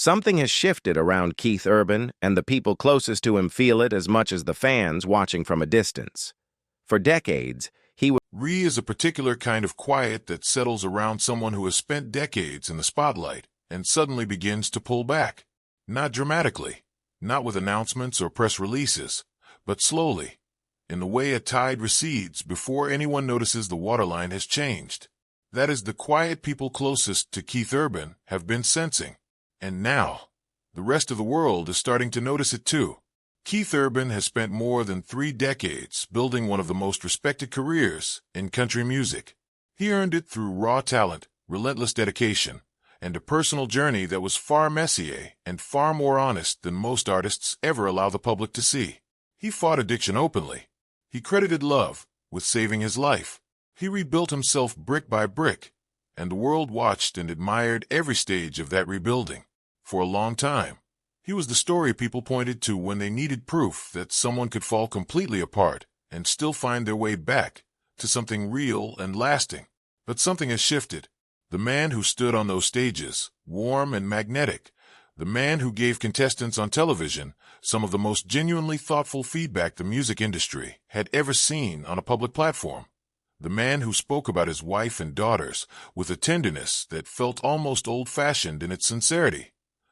Something has shifted around Keith Urban, and the people closest to him feel it as much as the fans watching from a distance. For decades, he was Is a particular kind of quiet that settles around someone who has spent decades in the spotlight and suddenly begins to pull back. Not dramatically, not with announcements or press releases, but slowly, in the way a tide recedes before anyone notices the waterline has changed. That is the quiet people closest to Keith Urban have been sensing. And now, the rest of the world is starting to notice it too. Keith Urban has spent more than 3 decades building one of the most respected careers in country music. He earned it through raw talent, relentless dedication, and a personal journey that was far messier and far more honest than most artists ever allow the public to see. He fought addiction openly. He credited love with saving his life. He rebuilt himself brick by brick, and the world watched and admired every stage of that rebuilding. For a long time, he was the story people pointed to when they needed proof that someone could fall completely apart and still find their way back to something real and lasting. But something has shifted. The man who stood on those stages, warm and magnetic, the man who gave contestants on television some of the most genuinely thoughtful feedback the music industry had ever seen on a public platform, the man who spoke about his wife and daughters with a tenderness that felt almost old-fashioned in its sincerity,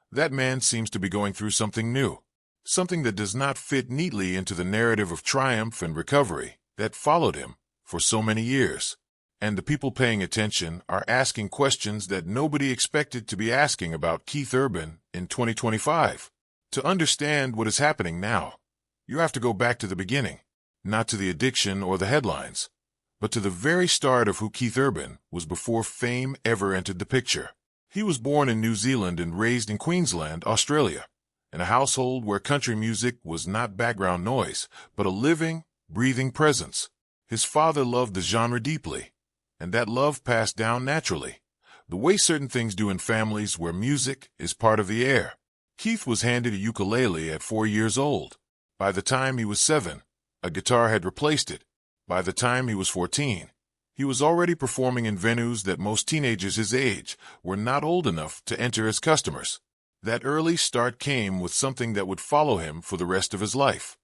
that man seems to be going through something new, something that does not fit neatly into the narrative of triumph and recovery that followed him for so many years. And the people paying attention are asking questions that nobody expected to be asking about Keith Urban in 2025. To understand what is happening now, you have to go back to the beginning, not to the addiction or the headlines, but to the very start of who Keith Urban was before fame ever entered the picture. He was born in New Zealand and raised in Queensland, Australia, in a household where country music was not background noise, but a living, breathing presence. His father loved the genre deeply, and that love passed down naturally, the way certain things do in families where music is part of the air. Keith was handed a ukulele at 4 years old. By the time he was 7, a guitar had replaced it. By the time he was 14, he was already performing in venues that most teenagers his age were not old enough to enter as customers. That early start came with something that would follow him for the rest of his life: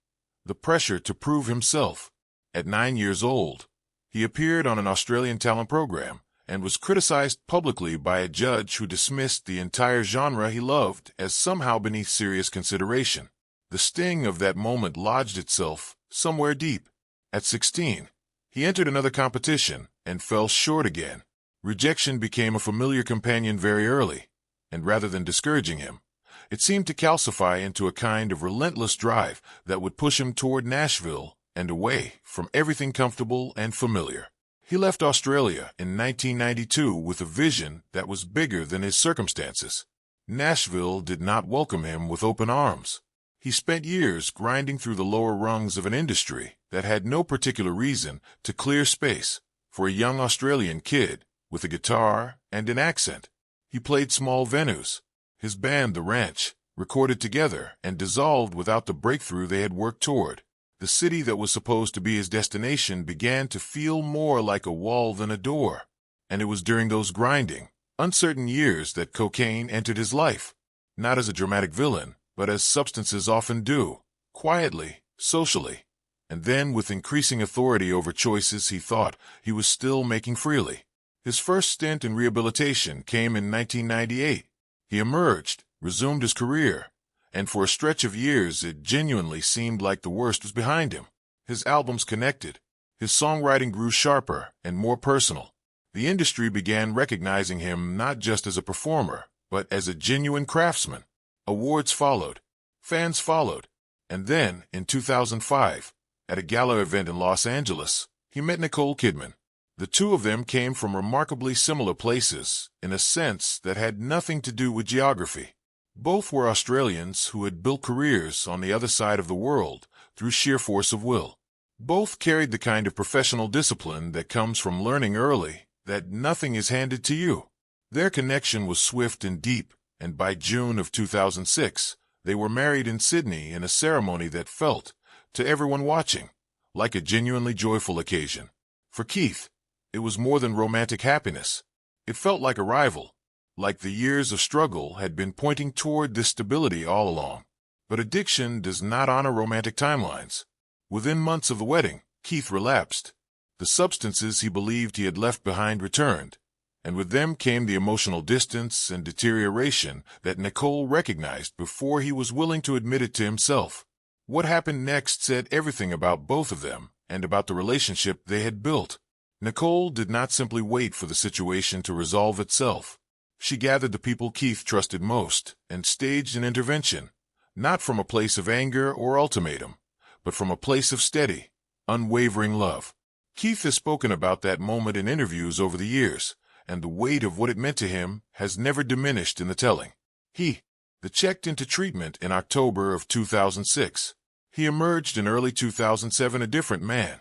the pressure to prove himself. At 9 years old, he appeared on an Australian talent program and was criticized publicly by a judge who dismissed the entire genre he loved as somehow beneath serious consideration. The sting of that moment lodged itself somewhere deep. At 16, he entered another competition and fell short again. Rejection became a familiar companion very early, and rather than discouraging him, it seemed to calcify into a kind of relentless drive that would push him toward Nashville and away from everything comfortable and familiar. He left Australia in 1992 with a vision that was bigger than his circumstances. Nashville did not welcome him with open arms. He spent years grinding through the lower rungs of an industry that had no particular reason to clear space for a young Australian kid with a guitar and an accent. He played small venues. His band, The Ranch, recorded together and dissolved without the breakthrough they had worked toward. The city that was supposed to be his destination began to feel more like a wall than a door. And it was during those grinding, uncertain years that cocaine entered his life, not as a dramatic villain, but as substances often do, quietly, socially, and then with increasing authority over choices he thought he was still making freely. His first stint in rehabilitation came in 1998. He emerged, resumed his career, and for a stretch of years it genuinely seemed like the worst was behind him. His albums connected. His songwriting grew sharper and more personal. The industry began recognizing him not just as a performer, but as a genuine craftsman. Awards followed. Fans followed. And then, in 2005, at a gala event in Los Angeles, he met Nicole Kidman. The two of them came from remarkably similar places, in a sense that had nothing to do with geography. Both were Australians who had built careers on the other side of the world through sheer force of will. Both carried the kind of professional discipline that comes from learning early that nothing is handed to you. Their connection was swift and deep, and by June of 2006, they were married in Sydney in a ceremony that felt, to everyone watching, like a genuinely joyful occasion. For Keith, it was more than romantic happiness. It felt like arrival, like the years of struggle had been pointing toward this stability all along. But addiction does not honor romantic timelines. Within months of the wedding, Keith relapsed. The substances he believed he had left behind returned, and with them came the emotional distance and deterioration that Nicole recognized before he was willing to admit it to himself. What happened next said everything about both of them and about the relationship they had built. Nicole did not simply wait for the situation to resolve itself. She gathered the people Keith trusted most and staged an intervention, not from a place of anger or ultimatum, but from a place of steady, unwavering love. Keith has spoken about that moment in interviews over the years, and the weight of what it meant to him has never diminished in the telling. He checked into treatment in October of 2006. He emerged in early 2007 a different man,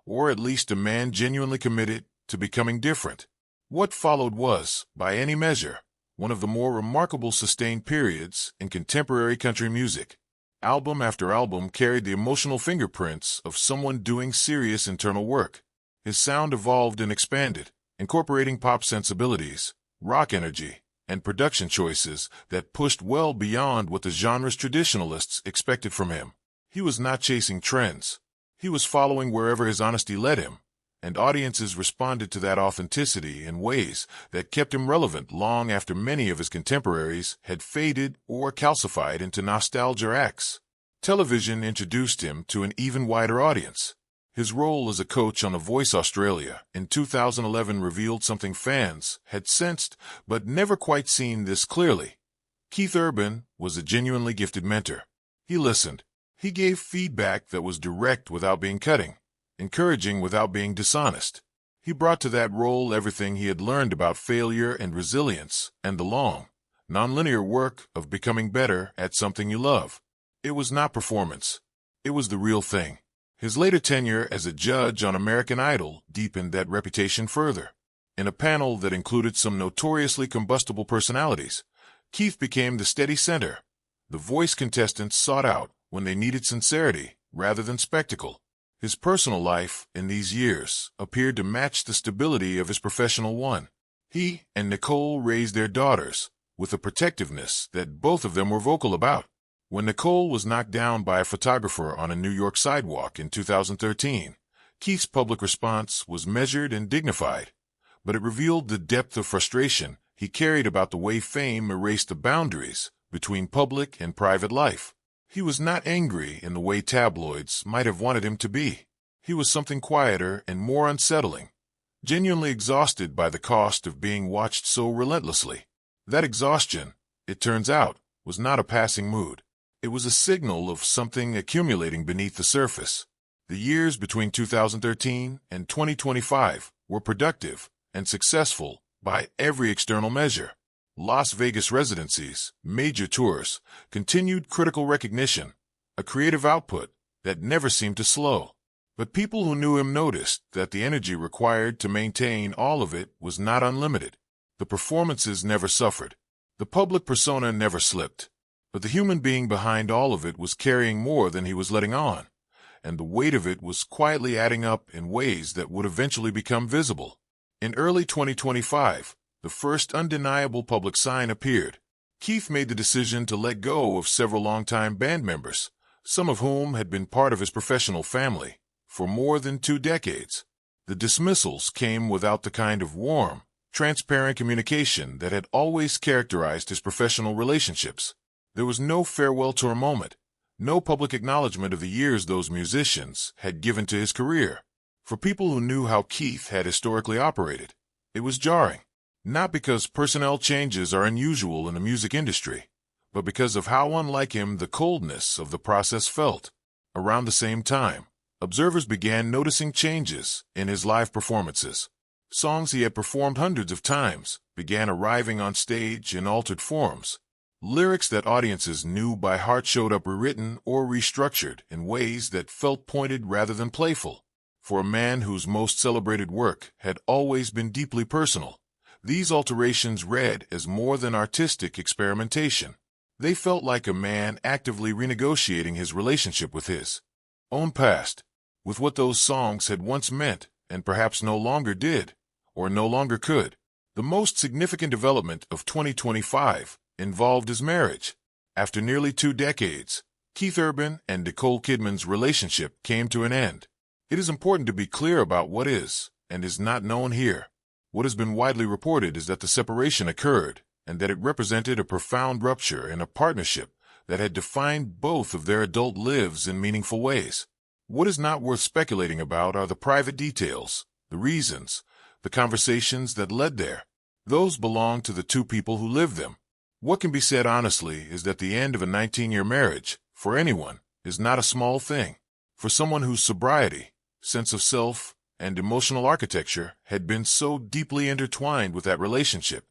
or at least a man genuinely committed to becoming different. What followed was, by any measure, one of the more remarkable sustained periods in contemporary country music. Album after album carried the emotional fingerprints of someone doing serious internal work. His sound evolved and expanded, incorporating pop sensibilities, rock energy, and production choices that pushed well beyond what the genre's traditionalists expected from him. He was not chasing trends. He was following wherever his honesty led him, and audiences responded to that authenticity in ways that kept him relevant long after many of his contemporaries had faded or calcified into nostalgia acts. Television introduced him to an even wider audience. His role as a coach on The Voice Australia in 2011 revealed something fans had sensed but never quite seen this clearly. Keith Urban was a genuinely gifted mentor. He listened. He gave feedback that was direct without being cutting, encouraging without being dishonest. He brought to that role everything he had learned about failure and resilience and the long, nonlinear work of becoming better at something you love. It was not performance. It was the real thing. His later tenure as a judge on American Idol deepened that reputation further. In a panel that included some notoriously combustible personalities, Keith became the steady center. The Voice contestants sought out when they needed sincerity rather than spectacle. His personal life in these years appeared to match the stability of his professional one. He and Nicole raised their daughters with a protectiveness that both of them were vocal about. When Nicole was knocked down by a photographer on a New York sidewalk in 2013, Keith's public response was measured and dignified, but it revealed the depth of frustration he carried about the way fame erased the boundaries between public and private life. He was not angry in the way tabloids might have wanted him to be. He was something quieter and more unsettling, genuinely exhausted by the cost of being watched so relentlessly. That exhaustion, it turns out, was not a passing mood. It was a signal of something accumulating beneath the surface. The years between 2013 and 2025 were productive and successful by every external measure. Las Vegas residencies, major tours, continued critical recognition, a creative output that never seemed to slow. But people who knew him noticed that the energy required to maintain all of it was not unlimited. The performances never suffered. The public persona never slipped. But the human being behind all of it was carrying more than he was letting on, and the weight of it was quietly adding up in ways that would eventually become visible. In early 2025, the first undeniable public sign appeared. Keith made the decision to let go of several longtime band members, some of whom had been part of his professional family for more than 2 decades. The dismissals came without the kind of warm, transparent communication that had always characterized his professional relationships. There was no farewell tour moment, no public acknowledgement of the years those musicians had given to his career. For people who knew how Keith had historically operated, it was jarring, not because personnel changes are unusual in the music industry, but because of how unlike him the coldness of the process felt. Around the same time, observers began noticing changes in his live performances. Songs he had performed hundreds of times began arriving on stage in altered forms. Lyrics that audiences knew by heart showed up rewritten or restructured in ways that felt pointed rather than playful. For a man whose most celebrated work had always been deeply personal, these alterations read as more than artistic experimentation. They felt like a man actively renegotiating his relationship with his own past, with what those songs had once meant and perhaps no longer did, or no longer could. The most significant development of 2025 involved his marriage. After nearly 2 decades, Keith Urban and Nicole Kidman's relationship came to an end. It is important to be clear about what is and is not known here. What has been widely reported is that the separation occurred and that it represented a profound rupture in a partnership that had defined both of their adult lives in meaningful ways. What is not worth speculating about are the private details, the reasons, the conversations that led there. Those belong to the two people who lived them. What can be said honestly is that the end of a 19-year marriage, for anyone, is not a small thing. For someone whose sobriety, sense of self, and emotional architecture had been so deeply intertwined with that relationship,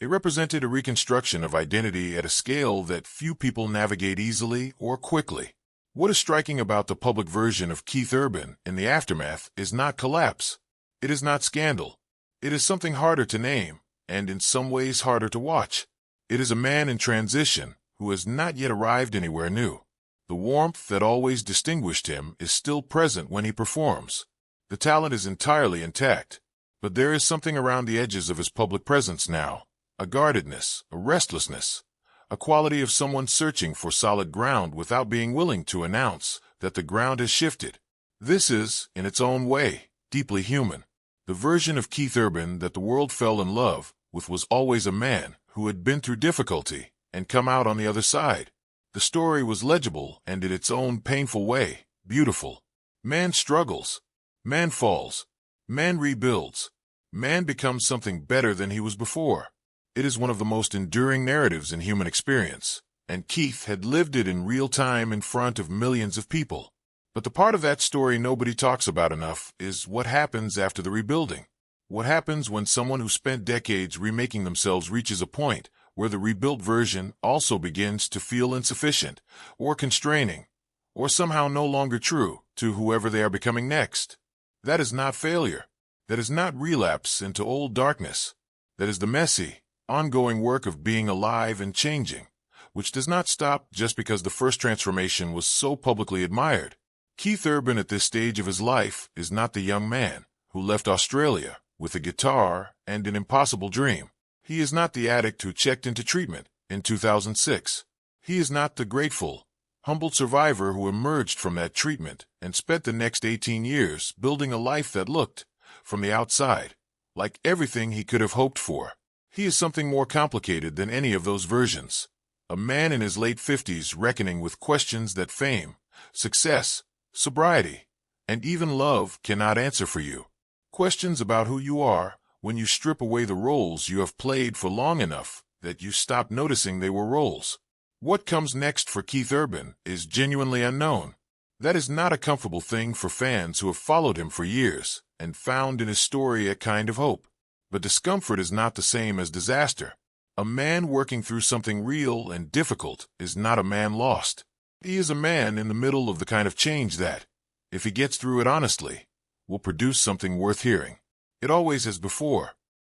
it represented a reconstruction of identity at a scale that few people navigate easily or quickly. What is striking about the public version of Keith Urban in the aftermath is not collapse. It is not scandal. It is something harder to name, and in some ways harder to watch. It is a man in transition who has not yet arrived anywhere new. The warmth that always distinguished him is still present when he performs. The talent is entirely intact, but there is something around the edges of his public presence now. A guardedness, a restlessness, a quality of someone searching for solid ground without being willing to announce that the ground has shifted. This is, in its own way, deeply human. The version of Keith Urban that the world fell in love with was always a man who had been through difficulty and come out on the other side. The story was legible and in its own painful way, beautiful. Man struggles. Man falls. Man rebuilds. Man becomes something better than he was before. It is one of the most enduring narratives in human experience, and Keith had lived it in real time in front of millions of people. But the part of that story nobody talks about enough is what happens after the rebuilding. What happens when someone who spent decades remaking themselves reaches a point where the rebuilt version also begins to feel insufficient, or constraining, or somehow no longer true to whoever they are becoming next. That is not failure. That is not relapse into old darkness. That is the messy, ongoing work of being alive and changing, which does not stop just because the first transformation was so publicly admired. Keith Urban at this stage of his life is not the young man who left Australia with a guitar and an impossible dream. He is not the addict who checked into treatment in 2006. He is not the grateful, humbled survivor who emerged from that treatment and spent the next 18 years building a life that looked, from the outside, like everything he could have hoped for. He is something more complicated than any of those versions. A man in his late 50s reckoning with questions that fame, success, sobriety, and even love cannot answer for you. Questions about who you are when you strip away the roles you have played for long enough that you stop noticing they were roles. What comes next for Keith Urban is genuinely unknown. That is not a comfortable thing for fans who have followed him for years and found in his story a kind of hope. But discomfort is not the same as disaster. A man working through something real and difficult is not a man lost. He is a man in the middle of the kind of change that, if he gets through it honestly, will produce something worth hearing. It always has before.